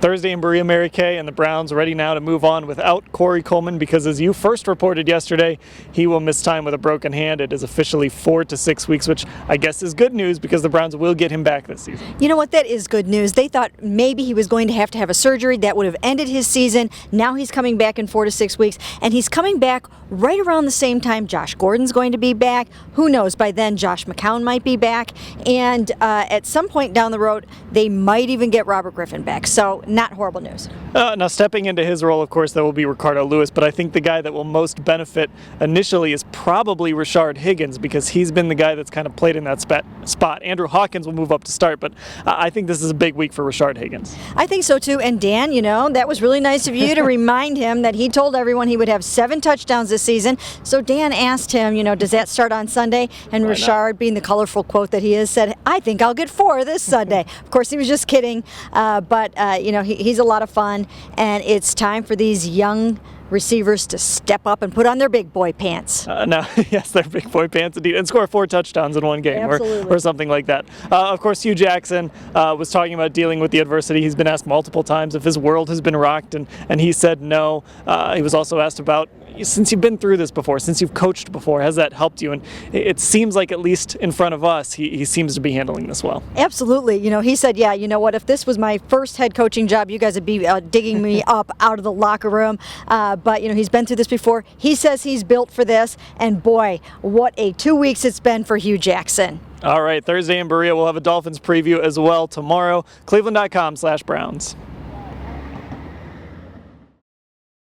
Thursday in Berea, Mary-Kay, and the Browns ready now to move on without Corey Coleman because, as you first reported yesterday, he will miss time with a broken hand. It is officially 4 to 6 weeks, which I guess is good news because the Browns will get him back this season. You know what? That is good news. They thought maybe he was going to have a surgery that would have ended his season. Now he's coming back in 4 to 6 weeks, and he's coming back right around the same time Josh Gordon's going to be back. Who knows? By then, Josh McCown might be back, and at some point down the road, they might even get Robert Griffin back. So not horrible news. Now, stepping into his role, of course, that will be Ricardo Lewis, but I think the guy that will most benefit initially is probably Rashard Higgins because he's been the guy that's kind of played in that spot. Andrew Hawkins will move up to start, but I think this is a big week for Rashard Higgins. I think so, too. And Dan, that was really nice of you to remind him that he told everyone he would have 7 touchdowns this season. So Dan asked him, does that start on Sunday? And Rashard, being the colorful quote that he is, said, I think I'll get 4 this Sunday. Of course, he was just kidding, but he's a lot of fun, and it's time for these young receivers to step up and put on their big boy pants. Yes, their big boy pants indeed, and score 4 touchdowns in one game or something like that. Of course, Hugh Jackson was talking about dealing with the adversity. He's been asked multiple times if his world has been rocked, and he said no. He was also asked about, since you've been through this before, since you've coached before, has that helped you? And it seems like, at least in front of us, he seems to be handling this well. Absolutely. He said, yeah, you know what, if this was my first head coaching job, you guys would be digging me up out of the locker room. But, he's been through this before. He says he's built for this. And boy, what a 2 weeks it's been for Hugh Jackson. All right, Thursday in Berea, we'll have a Dolphins preview as well tomorrow. cleveland.com/Browns.